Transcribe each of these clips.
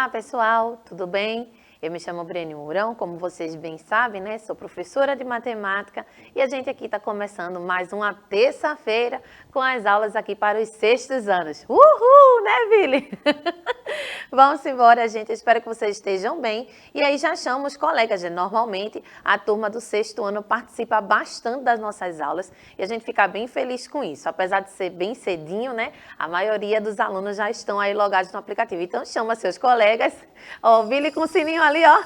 Olá, pessoal, tudo bem? Eu me chamo Brene Mourão, como vocês bem sabem, né? Sou professora de matemática e a gente aqui está começando mais uma terça-feira com as aulas aqui para os sextos anos. Uhul, né, Vili? Vamos embora, gente. Eu espero que vocês estejam bem. E aí já chamo os colegas. Normalmente, a turma do sexto ano participa bastante das nossas aulas e a gente fica bem feliz com isso. Apesar de ser bem cedinho, né? A maioria dos alunos já estão aí logados no aplicativo. Então, chama seus colegas. Ó, o Vili com o sininho ali, ó.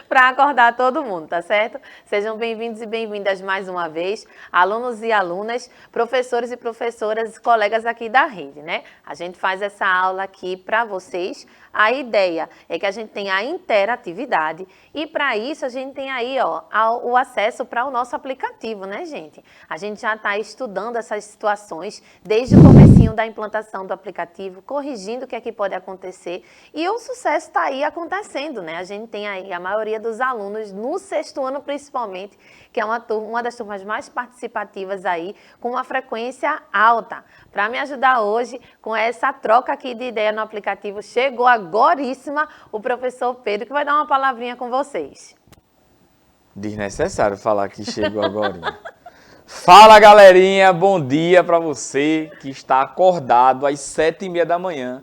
Para acordar todo mundo, tá certo? Sejam bem-vindos e bem-vindas mais uma vez, alunos e alunas, professores e professoras, colegas aqui da rede, né? A gente faz essa aula aqui para vocês. A ideia é que a gente tenha a interatividade e para isso a gente tem aí, ó, o acesso para o nosso aplicativo, né, gente? A gente já está estudando essas situações desde o comecinho da implantação do aplicativo, corrigindo o que é que pode acontecer e o sucesso está aí acontecendo, né? A gente tem aí a maioria dos alunos no sexto ano principalmente, que é uma das turmas mais participativas aí, com uma frequência alta. Para me ajudar hoje com essa troca aqui de ideia no aplicativo, chegou agoríssima o professor Pedro, que vai dar uma palavrinha com vocês. Desnecessário falar que chegou agora. Fala, galerinha, bom dia para você que está acordado às 7h30 da manhã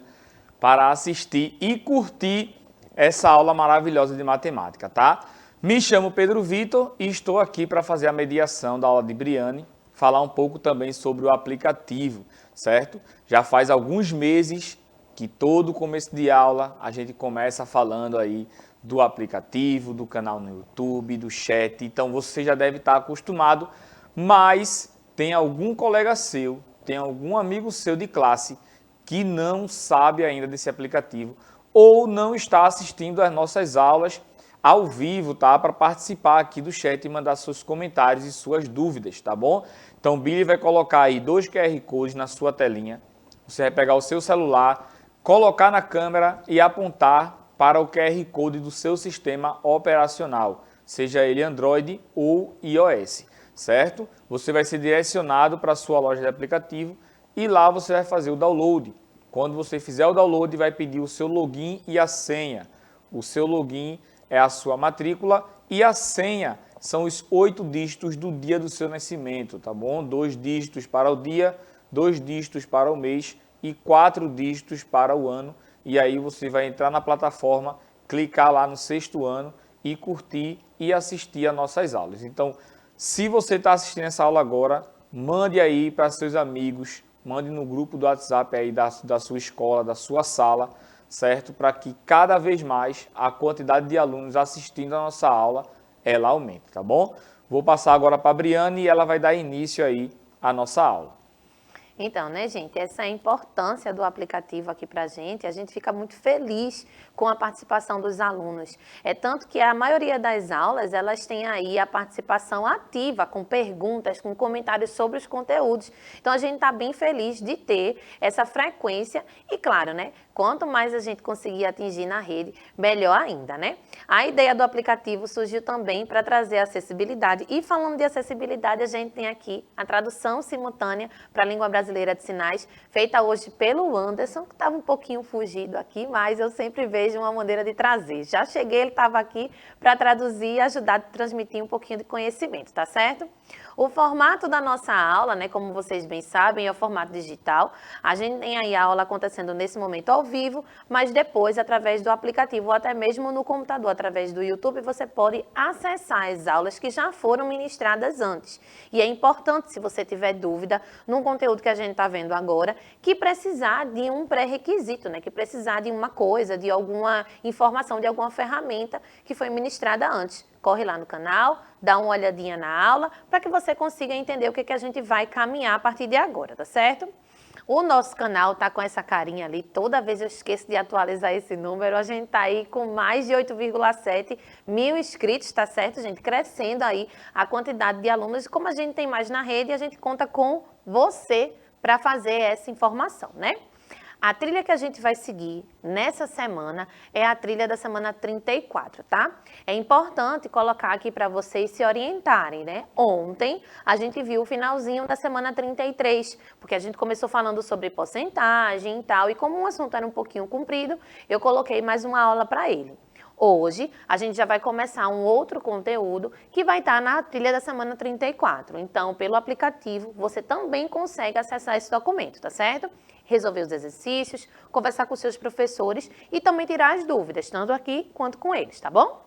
para assistir e curtir essa aula maravilhosa de matemática, tá? Me chamo Pedro Vitor e estou aqui para fazer a mediação da aula de Briane, falar um pouco também sobre o aplicativo, certo? Já faz alguns meses que todo começo de aula a gente começa falando aí do aplicativo, do canal no YouTube, do chat, então você já deve estar acostumado, mas tem algum colega seu, tem algum amigo seu de classe que não sabe ainda desse aplicativo ou não está assistindo às nossas aulas ao vivo, tá? Para participar aqui do chat e mandar seus comentários e suas dúvidas, tá bom? Então, Billy vai colocar aí 2 QR Codes na sua telinha. Você vai pegar o seu celular, colocar na câmera e apontar para o QR Code do seu sistema operacional, seja ele Android ou iOS, certo? Você vai ser direcionado para a sua loja de aplicativo e lá você vai fazer o download. Quando você fizer o download, vai pedir o seu login e a senha. O seu login é a sua matrícula e a senha são os 8 dígitos do dia do seu nascimento, tá bom? 2 dígitos para o dia, 2 dígitos para o mês e 4 dígitos para o ano. E aí você vai entrar na plataforma, clicar lá no sexto ano e curtir e assistir às nossas aulas. Então, se você está assistindo essa aula agora, mande aí para seus amigos, mande no grupo do WhatsApp aí da sua escola, da sua sala, certo? Para que cada vez mais a quantidade de alunos assistindo a nossa aula, ela aumente, tá bom? Vou passar agora para a Briane e ela vai dar início aí à nossa aula. Então, né, gente, essa é a importância do aplicativo aqui para a gente fica muito feliz com a participação dos alunos. É tanto que a maioria das aulas, elas têm aí a participação ativa, com perguntas, com comentários sobre os conteúdos. Então, a gente está bem feliz de ter essa frequência e, claro, né, quanto mais a gente conseguir atingir na rede, melhor ainda, né? A ideia do aplicativo surgiu também para trazer acessibilidade. E falando de acessibilidade, a gente tem aqui a tradução simultânea para a língua brasileira de sinais, feita hoje pelo Anderson, que estava um pouquinho fugido aqui, mas eu sempre vejo uma maneira de trazer. Já cheguei, ele estava aqui para traduzir e ajudar a transmitir um pouquinho de conhecimento, tá certo? O formato da nossa aula, né, como vocês bem sabem, é o formato digital. A gente tem aí a aula acontecendo nesse momento ao vivo, mas depois, através do aplicativo ou até mesmo no computador, através do YouTube, você pode acessar as aulas que já foram ministradas antes. E é importante, se você tiver dúvida no conteúdo que a gente está vendo agora, que precisar de um pré-requisito, né, que precisar de uma coisa, de alguma informação, de alguma ferramenta que foi ministrada antes. Corre lá no canal, dá uma olhadinha na aula, para que você consiga entender o que a gente vai caminhar a partir de agora, tá certo? O nosso canal tá com essa carinha ali, toda vez eu esqueço de atualizar esse número, a gente tá aí com mais de 8,7 mil inscritos, tá certo, gente? Crescendo aí a quantidade de alunos, e como a gente tem mais na rede, a gente conta com você para fazer essa informação, né? A trilha que a gente vai seguir nessa semana é a trilha da semana 34, tá? É importante colocar aqui para vocês se orientarem, né? Ontem a gente viu o finalzinho da semana 33, porque a gente começou falando sobre porcentagem e tal, e como o assunto era um pouquinho comprido, eu coloquei mais uma aula para ele. Hoje, a gente já vai começar um outro conteúdo que vai estar na trilha da semana 34. Então, pelo aplicativo, você também consegue acessar esse documento, tá certo? Resolver os exercícios, conversar com seus professores e também tirar as dúvidas, tanto aqui quanto com eles, tá bom?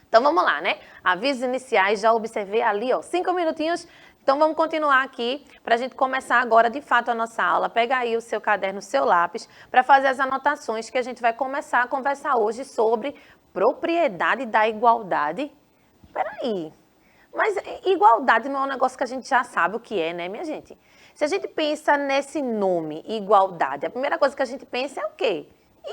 Então, vamos lá, né? Avisos iniciais, já observei ali, ó, 5 minutinhos. Então, vamos continuar aqui para a gente começar agora, de fato, a nossa aula. Pega aí o seu caderno, o seu lápis, para fazer as anotações que a gente vai começar a conversar hoje sobre propriedade da igualdade. Peraí, mas igualdade não é um negócio que a gente já sabe o que é, né, minha gente? Se a gente pensa nesse nome, igualdade, a primeira coisa que a gente pensa é o quê?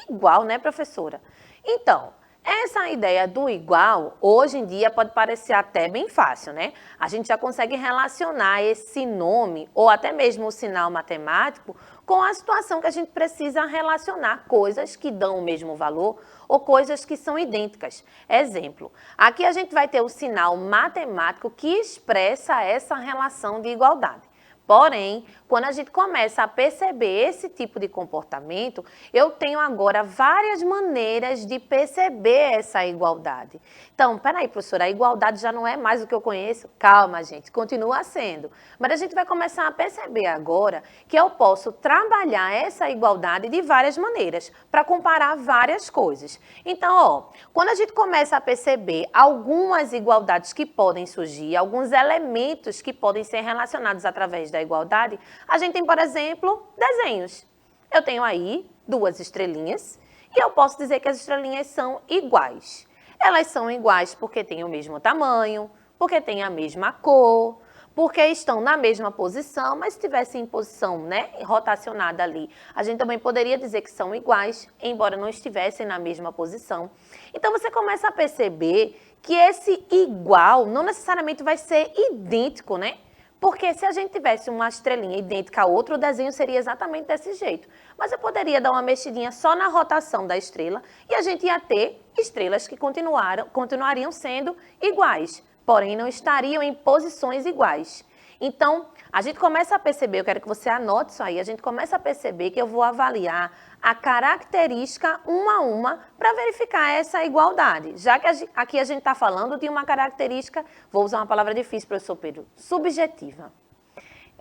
Igual, né, professora? Então, essa ideia do igual, hoje em dia, pode parecer até bem fácil, né? A gente já consegue relacionar esse nome, ou até mesmo o sinal matemático, com a situação que a gente precisa relacionar coisas que dão o mesmo valor ou coisas que são idênticas. Exemplo, aqui a gente vai ter o sinal matemático que expressa essa relação de igualdade. Porém, quando a gente começa a perceber esse tipo de comportamento, eu tenho agora várias maneiras de perceber essa igualdade. Então, peraí, professora, a igualdade já não é mais o que eu conheço? Calma, gente, continua sendo. Mas a gente vai começar a perceber agora que eu posso trabalhar essa igualdade de várias maneiras, para comparar várias coisas. Então, ó, quando a gente começa a perceber algumas igualdades que podem surgir, alguns elementos que podem ser relacionados através da igualdade, a gente tem, por exemplo, desenhos. Eu tenho aí 2 estrelinhas e eu posso dizer que as estrelinhas são iguais. Elas são iguais porque têm o mesmo tamanho, porque têm a mesma cor, porque estão na mesma posição, mas se tivessem em posição, né, rotacionada ali, a gente também poderia dizer que são iguais, embora não estivessem na mesma posição. Então, você começa a perceber que esse igual não necessariamente vai ser idêntico, né? Porque se a gente tivesse uma estrelinha idêntica a outra, o desenho seria exatamente desse jeito. Mas eu poderia dar uma mexidinha só na rotação da estrela e a gente ia ter estrelas que continuariam sendo iguais, porém não estariam em posições iguais. Então, a gente começa a perceber, eu quero que você anote isso aí, a gente começa a perceber que eu vou avaliar a característica uma a uma para verificar essa igualdade. Já que aqui a gente está falando de uma característica, vou usar uma palavra difícil, professor Pedro, subjetiva.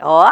Ó,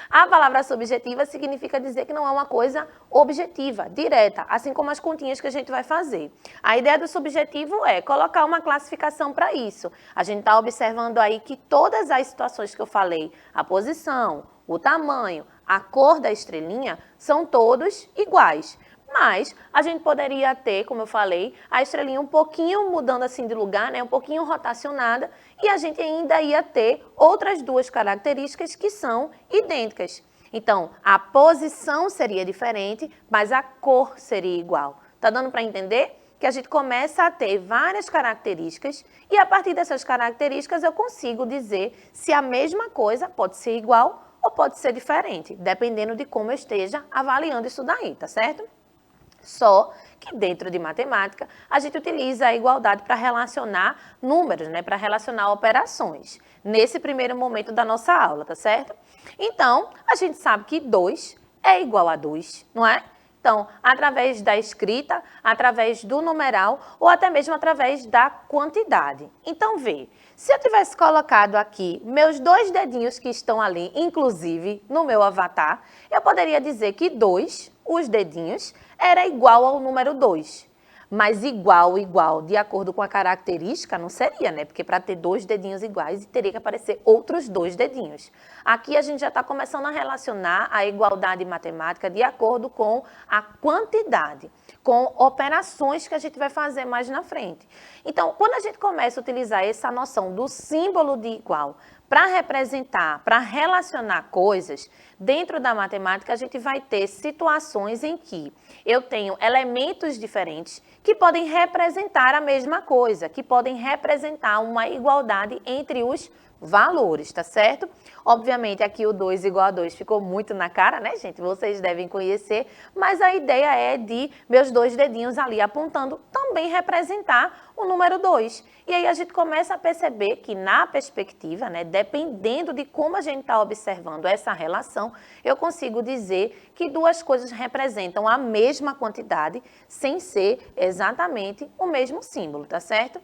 a palavra subjetiva significa dizer que não é uma coisa objetiva, direta, assim como as continhas que a gente vai fazer. A ideia do subjetivo é colocar uma classificação para isso. A gente está observando aí que todas as situações que eu falei, a posição, o tamanho, a cor da estrelinha, são todos iguais. Mas a gente poderia ter, como eu falei, a estrelinha um pouquinho mudando assim de lugar, né? Um pouquinho rotacionada, e a gente ainda ia ter outras 2 características que são idênticas. Então, a posição seria diferente, mas a cor seria igual. Tá dando para entender? Que a gente começa a ter várias características e a partir dessas características eu consigo dizer se a mesma coisa pode ser igual ou pode ser diferente, dependendo de como eu esteja avaliando isso daí, tá certo? Só que dentro de matemática, a gente utiliza a igualdade para relacionar números, né? Para relacionar operações, nesse primeiro momento da nossa aula, tá certo? Então, a gente sabe que 2 é igual a 2, não é? Então, através da escrita, através do numeral ou até mesmo através da quantidade. Então, vê, se eu tivesse colocado aqui meus 2 dedinhos que estão ali, inclusive no meu avatar, eu poderia dizer que 2, os dedinhos, era igual ao número 2. Mas igual, de acordo com a característica, não seria, né? Porque para ter 2 dedinhos iguais, teria que aparecer outros 2 dedinhos. Aqui a gente já está começando a relacionar a igualdade matemática de acordo com a quantidade. com operações que a gente vai fazer mais na frente. Então, quando a gente começa a utilizar essa noção do símbolo de igual para representar, para relacionar coisas, dentro da matemática a gente vai ter situações em que eu tenho elementos diferentes que podem representar a mesma coisa, que podem representar uma igualdade entre os valores, tá certo? Obviamente aqui o 2 igual a 2 ficou muito na cara, né, gente? Vocês devem conhecer, mas a ideia é de meus dois dedinhos ali apontando também representar o número 2. E aí a gente começa a perceber que na perspectiva, né, dependendo de como a gente está observando essa relação, eu consigo dizer que duas coisas representam a mesma quantidade sem ser exatamente o mesmo símbolo, tá certo?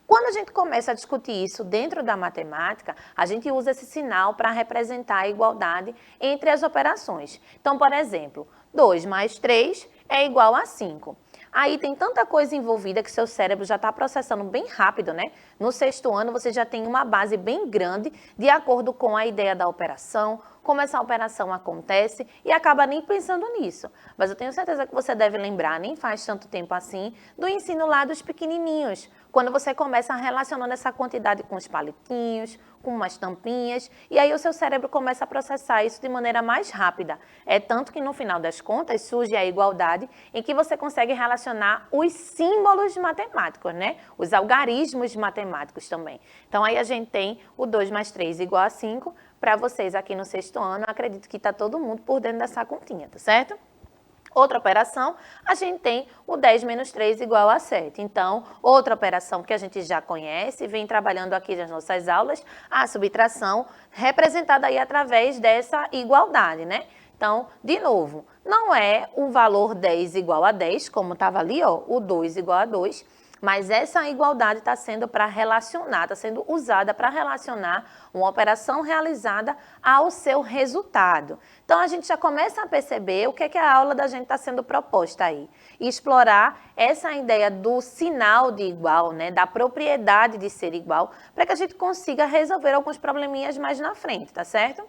Quando a gente começa a discutir isso dentro da matemática, a gente usa esse sinal para representar a igualdade entre as operações. Então, por exemplo, 2 mais 3 é igual a 5. Aí tem tanta coisa envolvida que seu cérebro já está processando bem rápido, né? No sexto ano você já tem uma base bem grande de acordo com a ideia da operação, como essa operação acontece e acaba nem pensando nisso. Mas eu tenho certeza que você deve lembrar, nem faz tanto tempo assim, do ensino lá dos pequenininhos, quando você começa relacionando essa quantidade com os palitinhos, com umas tampinhas, e aí o seu cérebro começa a processar isso de maneira mais rápida. É tanto que no final das contas surge a igualdade em que você consegue relacionar os símbolos matemáticos, né? Os algarismos matemáticos também. Então aí a gente tem o 2 mais 3 igual a 5. Para vocês aqui no sexto ano, eu acredito que está todo mundo por dentro dessa continha, tá certo? Outra operação, a gente tem o 10 menos 3 igual a 7. Então, outra operação que a gente já conhece, vem trabalhando aqui nas nossas aulas, a subtração, representada aí através dessa igualdade, né? Então, de novo, não é o valor 10 igual a 10, como estava ali, ó, o 2 igual a 2, mas essa igualdade está sendo para relacionar, está sendo usada para relacionar uma operação realizada ao seu resultado. Então, a gente já começa a perceber o que é que a aula da gente está sendo proposta aí. E explorar essa ideia do sinal de igual, né, da propriedade de ser igual, para que a gente consiga resolver alguns probleminhas mais na frente, tá certo?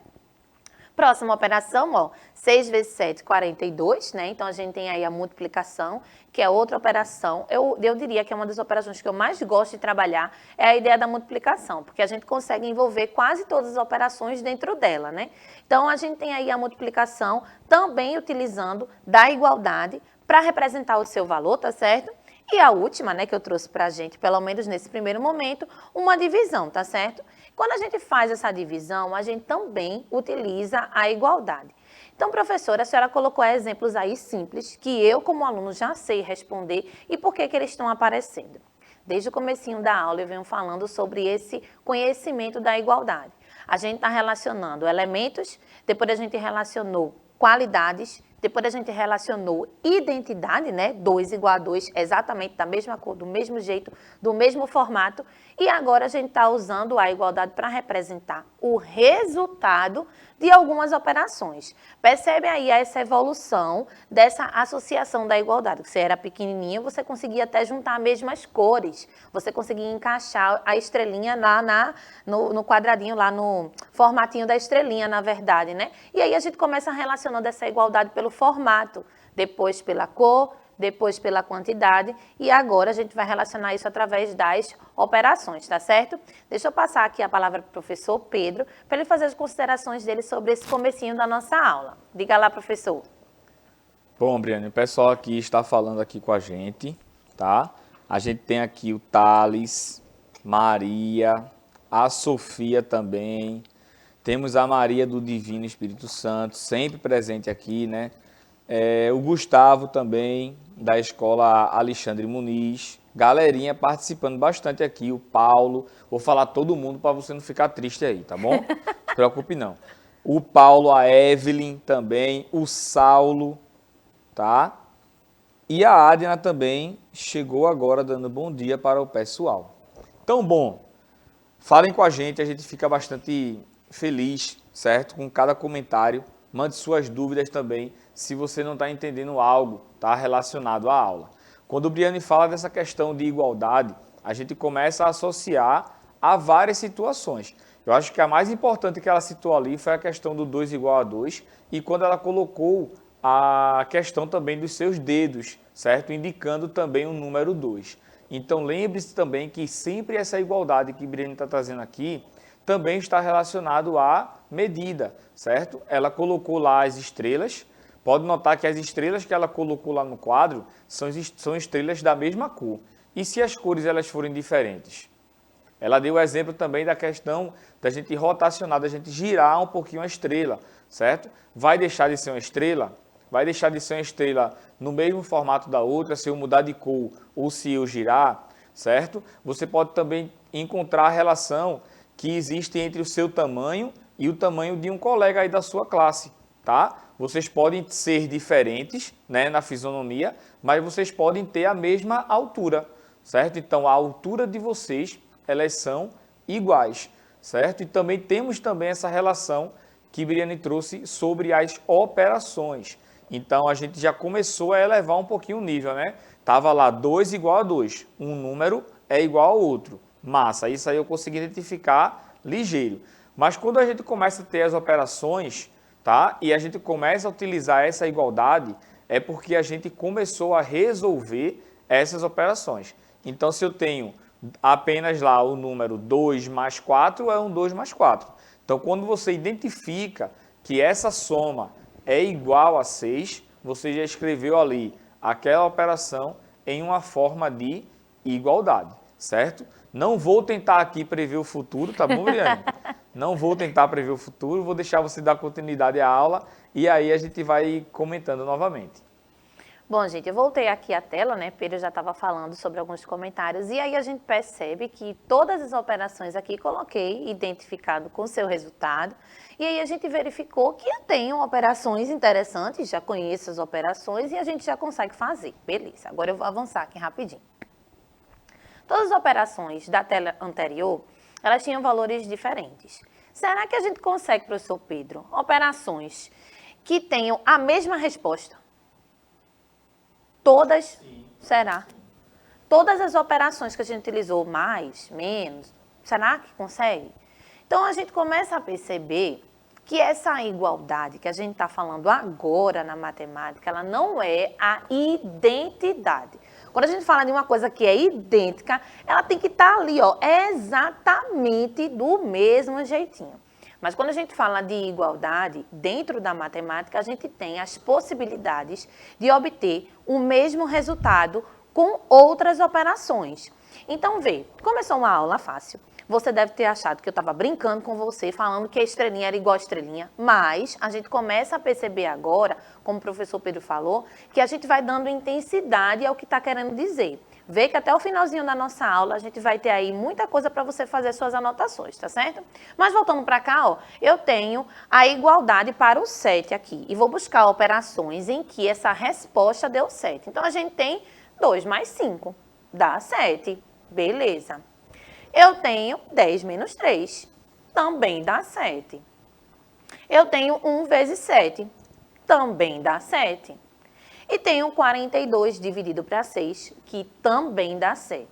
Próxima operação, ó, 6 vezes 7, 42, né? Então, a gente tem aí a multiplicação, que é outra operação. Eu diria que é uma das operações que eu mais gosto de trabalhar, é a ideia da multiplicação, porque a gente consegue envolver quase todas as operações dentro dela, né? Então, a gente tem aí a multiplicação também utilizando da igualdade para representar o seu valor, tá certo? E a última, né, que eu trouxe para a gente, pelo menos nesse primeiro momento, uma divisão, tá certo? Quando a gente faz essa divisão, a gente também utiliza a igualdade. Então, professora, a senhora colocou exemplos aí simples, que eu, como aluno, já sei responder e por que eles estão aparecendo. Desde o comecinho da aula, eu venho falando sobre esse conhecimento da igualdade. A gente está relacionando elementos, depois a gente relacionou qualidades, depois a gente relacionou identidade, né? 2 igual a 2, exatamente da mesma cor, do mesmo jeito, do mesmo formato. E agora a gente está usando a igualdade para representar o resultado de algumas operações. Percebe aí essa evolução dessa associação da igualdade. Você era pequenininho, você conseguia até juntar as mesmas cores. Você conseguia encaixar a estrelinha lá no quadradinho, lá no formatinho da estrelinha, na verdade, né? E aí a gente começa relacionando essa igualdade pelo formato, depois pela cor, depois pela quantidade e agora a gente vai relacionar isso através das operações, tá certo? Deixa eu passar aqui a palavra para o professor Pedro, para ele fazer as considerações dele sobre esse comecinho da nossa aula. Diga lá, professor. Bom, Briane, o pessoal aqui está falando aqui com a gente, tá? A gente tem aqui o Thales, Maria, a Sofia também, temos a Maria do Divino Espírito Santo, sempre presente aqui, né? O Gustavo também, da escola Alexandre Muniz. Galerinha participando bastante aqui, o Paulo. Vou falar todo mundo para você não ficar triste aí, tá bom? Não se preocupe não. O Paulo, a Evelyn também, o Saulo, tá? E a Adriana também chegou agora dando bom dia para o pessoal. Então, bom, falem com a gente fica bastante feliz, certo? Com cada comentário. Mande suas dúvidas também, se você não está entendendo algo, tá, relacionado à aula. Quando o Briane fala dessa questão de igualdade, a gente começa a associar a várias situações. Eu acho que a mais importante que ela citou ali foi a questão do 2 igual a 2, e quando ela colocou a questão também dos seus dedos, certo? Indicando também o número 2. Então, lembre-se também que sempre essa igualdade que Briane está trazendo aqui também está relacionado à medida, certo? Ela colocou lá as estrelas. Pode notar que as estrelas que ela colocou lá no quadro são estrelas da mesma cor. E se as cores elas forem diferentes? Ela deu o exemplo também da questão da gente rotacionar, da gente girar um pouquinho a estrela, certo? Vai deixar de ser uma estrela? Vai deixar de ser uma estrela no mesmo formato da outra, se eu mudar de cor ou se eu girar, certo? Você pode também encontrar a relação que existe entre o seu tamanho e o tamanho de um colega aí da sua classe, tá? Vocês podem ser diferentes, né, na fisionomia, mas vocês podem ter a mesma altura, certo? Então, a altura de vocês, elas são iguais, certo? E também temos também essa relação que Briane trouxe sobre as operações. Então, a gente já começou a elevar um pouquinho o nível, né? Tava lá 2 igual a 2, um número é igual ao outro. Massa, isso aí eu consegui identificar ligeiro. Mas quando a gente começa a ter as operações, tá? E a gente começa a utilizar essa igualdade, é porque a gente começou a resolver essas operações. Então, se eu tenho apenas lá o número 2 mais 4, é um 2 mais 4. Então, quando você identifica que essa soma é igual a 6, você já escreveu ali aquela operação em uma forma de igualdade, certo? Não vou tentar aqui prever o futuro, tá bom, Briane? Não vou tentar prever o futuro, vou deixar você dar continuidade à aula e aí a gente vai comentando novamente. Bom, gente, eu voltei aqui à tela, né? Pedro já estava falando sobre alguns comentários e aí a gente percebe que todas as operações aqui coloquei identificado com o seu resultado e aí a gente verificou que eu tenho operações interessantes, já conheço as operações e a gente já consegue fazer. Beleza, agora eu vou avançar aqui rapidinho. Todas as operações da tela anterior, elas tinham valores diferentes. Será que a gente consegue, professor Pedro, operações que tenham a mesma resposta? Todas? Sim. Será? Todas as operações que a gente utilizou, mais, menos, será que consegue? Então, a gente começa a perceber que essa igualdade que a gente está falando agora na matemática, ela não é a identidade. Quando a gente fala de uma coisa que é idêntica, ela tem que estar ali, ó, exatamente do mesmo jeitinho. Mas quando a gente fala de igualdade, dentro da matemática, a gente tem as possibilidades de obter o mesmo resultado com outras operações. Então, vê, começou uma aula fácil. Você deve ter achado que eu estava brincando com você, falando que a estrelinha era igual a estrelinha, mas a gente começa a perceber agora, como o professor Pedro falou, que a gente vai dando intensidade ao que está querendo dizer. Vê que até o finalzinho da nossa aula a gente vai ter aí muita coisa para você fazer suas anotações, tá certo? Mas voltando para cá, ó, eu tenho a igualdade para o 7 aqui e vou buscar operações em que essa resposta deu 7. Então, a gente tem 2 mais 5, dá 7. Beleza. Eu tenho 10 menos 3, também dá 7. Eu tenho 1 vezes 7, também dá 7. E tenho 42 dividido para 6, que também dá 7.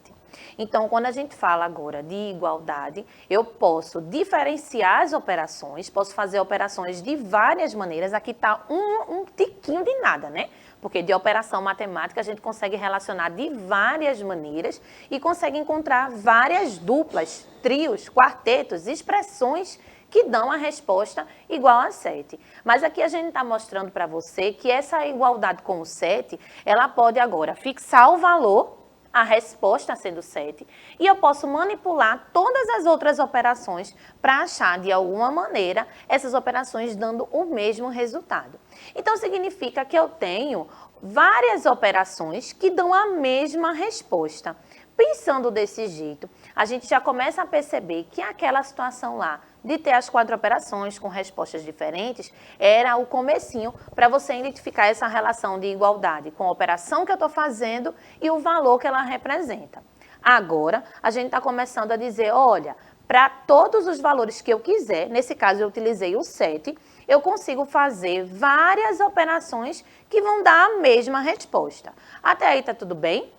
Então, quando a gente fala agora de igualdade, eu posso diferenciar as operações, posso fazer operações de várias maneiras. Aqui está um tiquinho de nada, né? Porque de operação matemática a gente consegue relacionar de várias maneiras e consegue encontrar várias duplas, trios, quartetos, expressões que dão a resposta igual a 7. Mas aqui a gente está mostrando para você que essa igualdade com o 7, ela pode agora fixar o valor, a resposta sendo 7, e eu posso manipular todas as outras operações para achar, de alguma maneira, essas operações dando o mesmo resultado. Então, significa que eu tenho várias operações que dão a mesma resposta. Pensando desse jeito, a gente já começa a perceber que aquela situação lá de ter as 4 operações com respostas diferentes era o comecinho para você identificar essa relação de igualdade com a operação que eu estou fazendo e o valor que ela representa. Agora, a gente está começando a dizer, olha, para todos os valores que eu quiser, nesse caso eu utilizei o 7, eu consigo fazer várias operações que vão dar a mesma resposta. Até aí está tudo bem?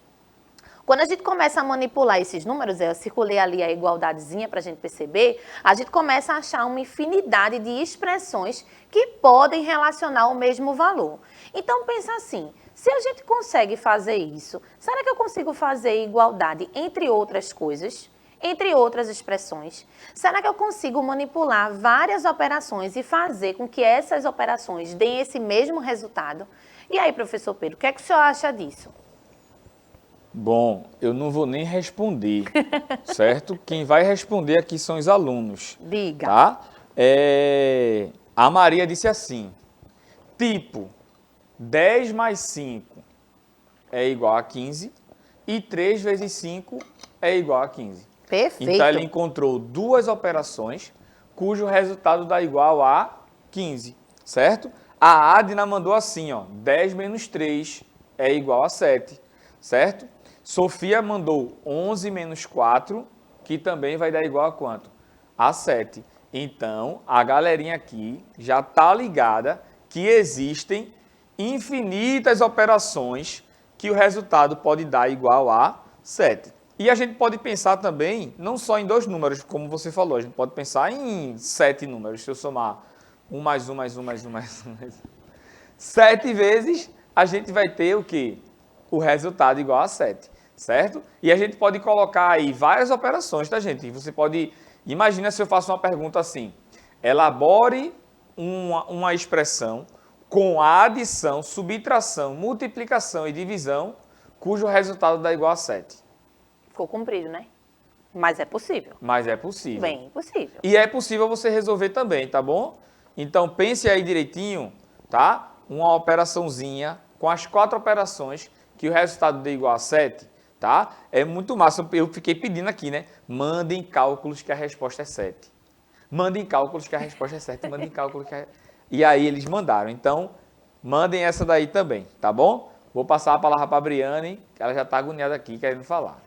Quando a gente começa a manipular esses números, eu circulei ali a igualdadezinha para a gente perceber, a gente começa a achar uma infinidade de expressões que podem relacionar o mesmo valor. Então, pensa assim, se a gente consegue fazer isso, será que eu consigo fazer igualdade entre outras coisas? Entre outras expressões? Será que eu consigo manipular várias operações e fazer com que essas operações deem esse mesmo resultado? E aí, professor Pedro, o que é que o senhor acha disso? Bom, eu não vou nem responder, certo? Quem vai responder aqui são os alunos. Diga. Tá? A Maria disse assim, tipo, 10 mais 5 é igual a 15 e 3 vezes 5 é igual a 15. Perfeito. Então, ela encontrou duas operações cujo resultado dá igual a 15, certo? A Adna mandou assim, ó, 10 menos 3 é igual a 7, certo? Sofia mandou 11 menos 4, que também vai dar igual a quanto? A 7. Então, a galerinha aqui já está ligada que existem infinitas operações que o resultado pode dar igual a 7. E a gente pode pensar também, não só em dois números, como você falou, a gente pode pensar em 7 números. Se eu somar 1 mais 1 mais 1 mais 1 mais 1 mais 1. 7 vezes, a gente vai ter o quê? O resultado igual a 7, certo? E a gente pode colocar aí várias operações, tá, gente? Você pode... Imagina se eu faço uma pergunta assim. Elabore uma expressão com a adição, subtração, multiplicação e divisão, cujo resultado dá igual a 7. Ficou comprido, né? Mas é possível. Mas é possível. Bem possível. E é possível você resolver também, tá bom? Então, pense aí direitinho, tá? Uma operaçãozinha com as 4 operações que o resultado dê igual a 7, tá? É muito massa. Eu fiquei pedindo aqui, né? Mandem cálculos que a resposta é 7. Mandem cálculos que a resposta é 7. Mandem cálculos que a... E aí eles mandaram. Então, mandem essa daí também, tá bom? Vou passar a palavra para a Briane, que ela já está agoniada aqui, querendo falar.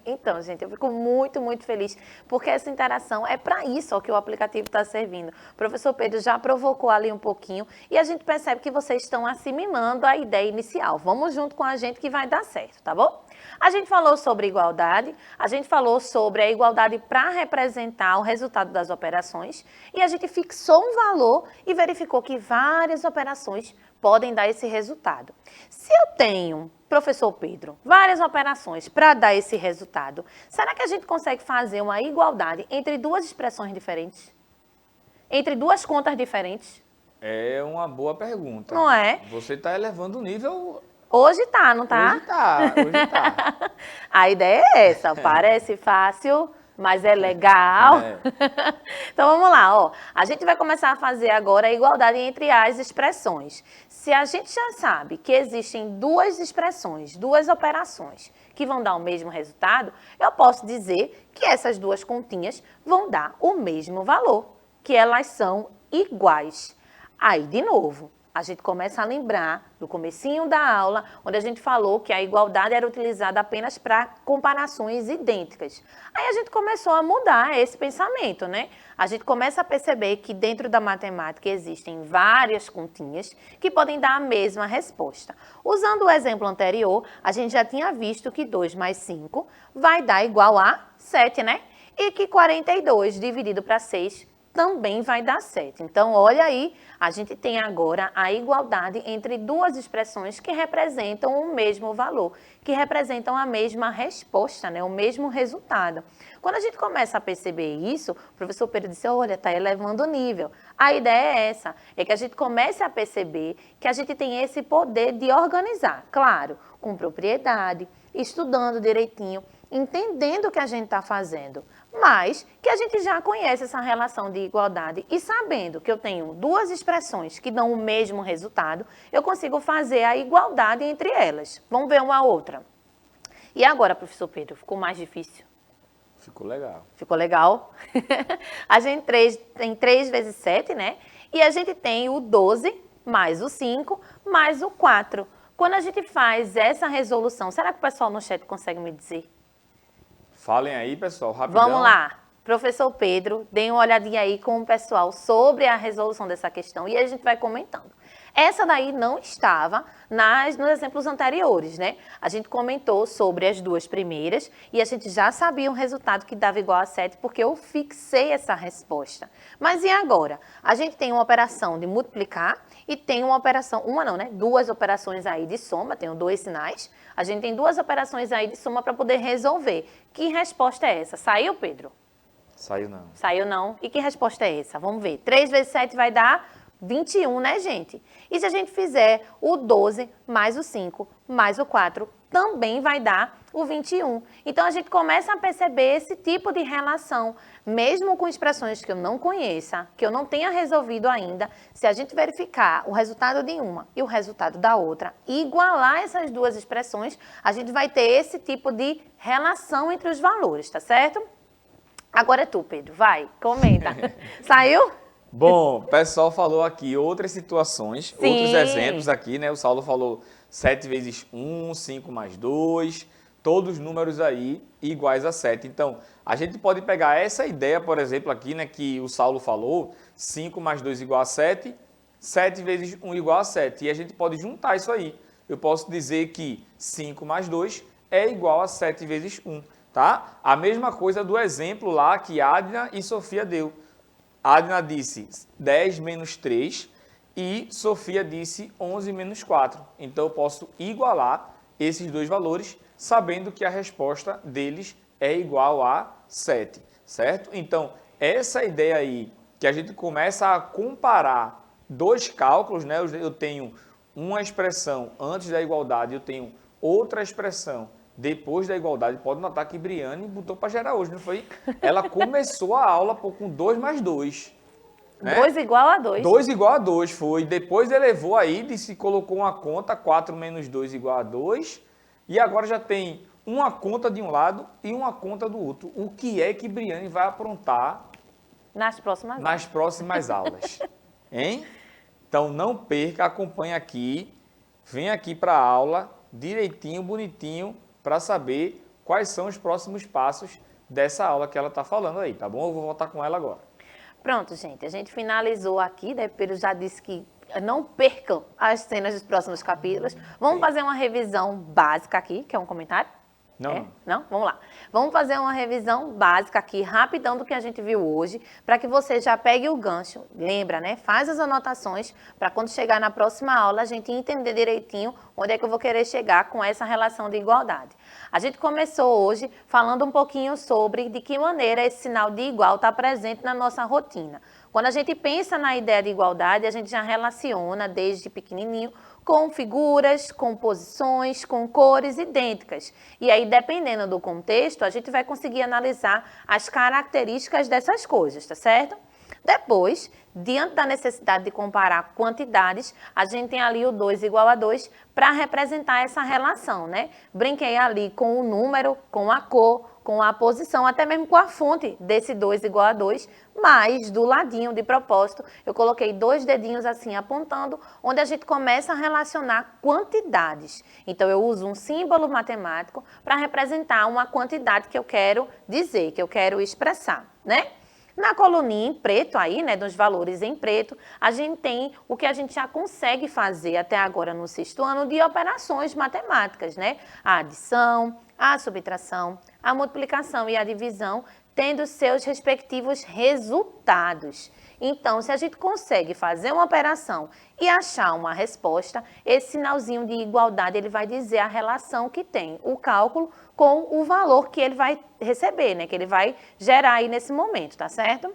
Então, gente, eu fico muito, muito feliz, porque essa interação é para isso ó, que o aplicativo está servindo. O professor Pedro já provocou ali um pouquinho e a gente percebe que vocês estão assimilando a ideia inicial. Vamos junto com a gente que vai dar certo, tá bom? A gente falou sobre igualdade, a gente falou sobre a igualdade para representar o resultado das operações e a gente fixou um valor e verificou que várias operações podem dar esse resultado. Se eu tenho, professor Pedro, várias operações para dar esse resultado, será que a gente consegue fazer uma igualdade entre duas expressões diferentes? Entre duas contas diferentes? É uma boa pergunta. Não é? Você está elevando o nível... Hoje tá, não tá? Hoje tá. A ideia é essa, parece fácil, mas é legal. É. Então vamos lá, ó. A gente vai começar a fazer agora a igualdade entre as expressões. Se a gente já sabe que existem duas expressões, duas operações que vão dar o mesmo resultado, eu posso dizer que essas duas continhas vão dar o mesmo valor, que elas são iguais. Aí, de novo, a gente começa a lembrar do comecinho da aula, onde a gente falou que a igualdade era utilizada apenas para comparações idênticas. Aí a gente começou a mudar esse pensamento, né? A gente começa a perceber que dentro da matemática existem várias continhas que podem dar a mesma resposta. Usando o exemplo anterior, a gente já tinha visto que 2 mais 5 vai dar igual a 7, né? E que 42 dividido para 6 também vai dar 7. Então, olha aí, a gente tem agora a igualdade entre duas expressões que representam o mesmo valor, que representam a mesma resposta, né? O mesmo resultado. Quando a gente começa a perceber isso, o professor Pedro disse, olha, está elevando o nível. A ideia é essa, é que a gente comece a perceber que a gente tem esse poder de organizar, claro, com propriedade, estudando direitinho, entendendo o que a gente está fazendo, mas que a gente já conhece essa relação de igualdade e sabendo que eu tenho duas expressões que dão o mesmo resultado, eu consigo fazer a igualdade entre elas. Vamos ver uma outra. E agora, professor Pedro, ficou mais difícil? Ficou legal. Ficou legal? A gente tem 3 vezes 7, né? E a gente tem o 12 mais o 5 mais o 4. Quando a gente faz essa resolução, será que o pessoal no chat consegue me dizer? Falem aí, pessoal, rapidão. Vamos lá. Professor Pedro, dê uma olhadinha aí com o pessoal sobre a resolução dessa questão e a gente vai comentando. Essa daí não estava nos exemplos anteriores, né? A gente comentou sobre as duas primeiras e a gente já sabia um resultado que dava igual a 7 porque eu fixei essa resposta. Mas e agora? A gente tem uma operação de multiplicar e tem uma operação, duas operações aí de soma, tenho 2 sinais. A gente tem 2 operações aí de soma para poder resolver. Que resposta é essa? Saiu, Pedro? Saiu não. Saiu não. E que resposta é essa? Vamos ver. 3 vezes 7 vai dar 21, né, gente? E se a gente fizer o 12 mais o 5 mais o 4, também vai dar o 21. Então, a gente começa a perceber esse tipo de relação, mesmo com expressões que eu não conheça, que eu não tenha resolvido ainda, se a gente verificar o resultado de uma e o resultado da outra, e igualar essas duas expressões, a gente vai ter esse tipo de relação entre os valores, tá certo? Agora é tu, Pedro. Vai, comenta. Saiu? Bom, o pessoal falou aqui outras situações, Sim. outros exemplos aqui, né? O Saulo falou 7 vezes 1, 5 mais 2, todos números aí iguais a 7. Então, a gente pode pegar essa ideia, por exemplo, aqui, né, que o Saulo falou, 5 mais 2 igual a 7, 7 vezes 1 igual a 7. E a gente pode juntar isso aí. Eu posso dizer que 5 mais 2 é igual a 7 vezes 1, tá? A mesma coisa do exemplo lá que Adna e Sofia deu. Adna disse 10 menos 3 e Sofia disse 11 menos 4. Então, eu posso igualar esses dois valores, sabendo que a resposta deles é igual a 7, certo? Então, essa ideia aí, que a gente começa a comparar dois cálculos, né? Eu tenho uma expressão antes da igualdade, eu tenho outra expressão depois da igualdade. Pode notar que Briane botou para gerar hoje, não foi? Ela começou a aula com 2 mais 2. Né? 2 igual a 2. 2 igual a 2 foi. Depois elevou aí, disse, colocou uma conta, 4 menos 2 igual a 2. E agora já tem uma conta de um lado e uma conta do outro. O que é que Briane vai aprontar nas próximas aulas? Hein? Então não perca, acompanhe aqui. Vem aqui para a aula, direitinho, bonitinho, para saber quais são os próximos passos dessa aula que ela está falando aí, tá bom? Eu vou voltar com ela agora. Pronto, gente, a gente finalizou aqui, né? Pedro já disse que não percam as cenas dos próximos capítulos. Vamos fazer uma revisão básica aqui, que é um comentário? Não. Não? Vamos lá. Vamos fazer uma revisão básica aqui, rapidão, do que a gente viu hoje, para que você já pegue o gancho. Lembra, né? Faz as anotações para quando chegar na próxima aula a gente entender direitinho onde é que eu vou querer chegar com essa relação de igualdade. A gente começou hoje falando um pouquinho sobre de que maneira esse sinal de igual está presente na nossa rotina. Quando a gente pensa na ideia de igualdade, a gente já relaciona desde pequenininho com figuras, com posições, com cores idênticas. E aí, dependendo do contexto, a gente vai conseguir analisar as características dessas coisas, tá certo? Depois, diante da necessidade de comparar quantidades, a gente tem ali o 2 igual a 2 para representar essa relação, né? Brinquei ali com o número, com a cor, com a posição, até mesmo com a fonte desse 2 igual a 2, mas do ladinho, de propósito, eu coloquei 2 dedinhos assim apontando, onde a gente começa a relacionar quantidades. Então, eu uso um símbolo matemático para representar uma quantidade que eu quero dizer, que eu quero expressar, né? Na coluninha em preto aí, né, dos valores em preto, a gente tem o que a gente já consegue fazer até agora no 6º ano de operações matemáticas, né? A adição, a subtração, a multiplicação e a divisão, tendo seus respectivos resultados. Então, se a gente consegue fazer uma operação e achar uma resposta, esse sinalzinho de igualdade ele vai dizer a relação que tem o cálculo com o valor que ele vai receber, né? Que ele vai gerar aí nesse momento, tá certo?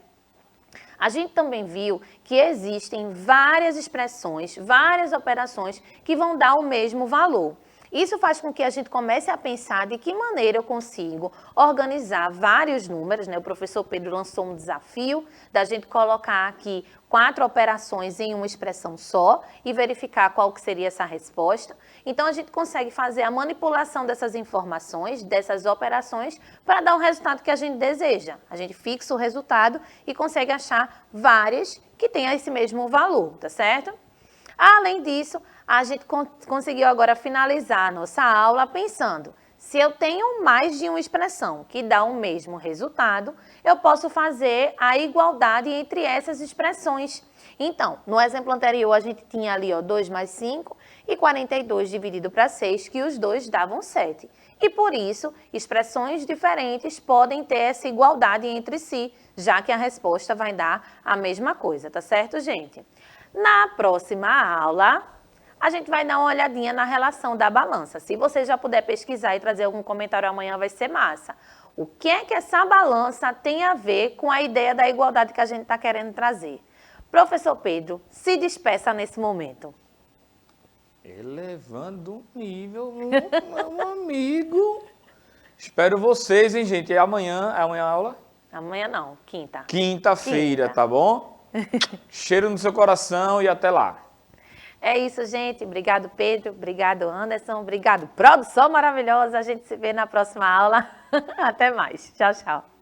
A gente também viu que existem várias expressões, várias operações que vão dar o mesmo valor. Isso faz com que a gente comece a pensar de que maneira eu consigo organizar vários números, né? O professor Pedro lançou um desafio da gente colocar aqui 4 operações em uma expressão só e verificar qual que seria essa resposta. Então, a gente consegue fazer a manipulação dessas informações, dessas operações, para dar o resultado que a gente deseja. A gente fixa o resultado e consegue achar várias que tenham esse mesmo valor, tá certo? Além disso, a gente conseguiu agora finalizar a nossa aula pensando, Se eu tenho mais de uma expressão que dá o mesmo resultado, eu posso fazer a igualdade entre essas expressões. Então, no exemplo anterior, a gente tinha ali 2 mais 5 e 42 dividido para 6, que os dois davam 7. E por isso, expressões diferentes podem ter essa igualdade entre si, já que a resposta vai dar a mesma coisa, tá certo, gente? Na próxima aula, a gente vai dar uma olhadinha na relação da balança. Se você já puder pesquisar e trazer algum comentário amanhã, vai ser massa. O que é que essa balança tem a ver com a ideia da igualdade que a gente está querendo trazer? Professor Pedro, se despeça nesse momento. Elevando o nível, meu amigo. Espero vocês, hein, gente? E amanhã a aula? Amanhã não, quinta. Quinta-feira, tá bom? Cheiro no seu coração e até lá. É isso, gente. Obrigado, Pedro. Obrigado, Anderson. Obrigado, produção maravilhosa. A gente se vê na próxima aula. Até mais. Tchau, tchau.